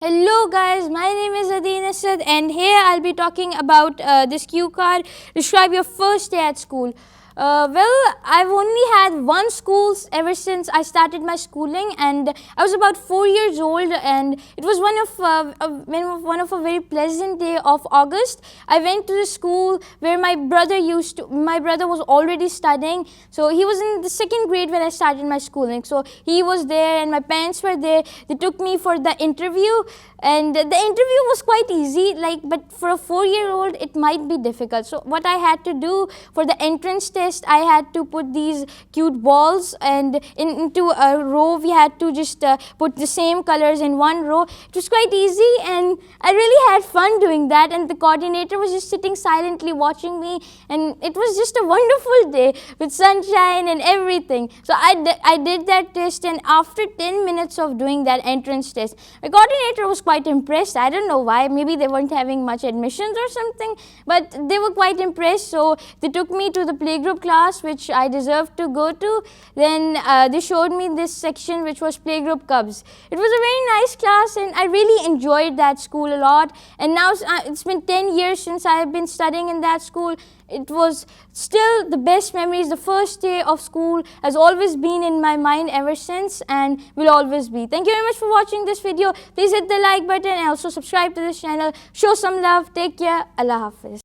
Hello guys, my name is Adeen Asad and here I'll be talking about this cue card. Describe your first day at school. I've only had one school ever since I started my schooling, and I was about 4 years old, and it was one of a very pleasant day of August. I went to the school where my brother was already studying, so he was in the second grade when I started my schooling. So he was there and my parents were there. They took me for the interview, and the interview was quite easy, but for a 4-year-old it might be difficult. So what I had to do for the entrance test, I had to put these cute balls and into a row. We had to just put the same colors in one row. It was quite easy and I really had fun doing that, and the coordinator was just sitting silently watching me, and it was just a wonderful day with sunshine and everything. So I did that test, and after 10 minutes of doing that entrance test, my coordinator was quite impressed. I don't know why, maybe they weren't having much admissions or something, but they were quite impressed. So they took me to the playgroup class, which I deserved to go to. Then they showed me this section, which was playgroup cubs. It was a very nice class and I really enjoyed that school a lot. And now it's been 10 years since I have been studying in that school. It was still the best memories. The first day of school has always been in my mind ever since and will always be. Thank you very much for watching this video. Please hit the like button and also subscribe to this channel. Show some love. Take care. Allah Hafiz.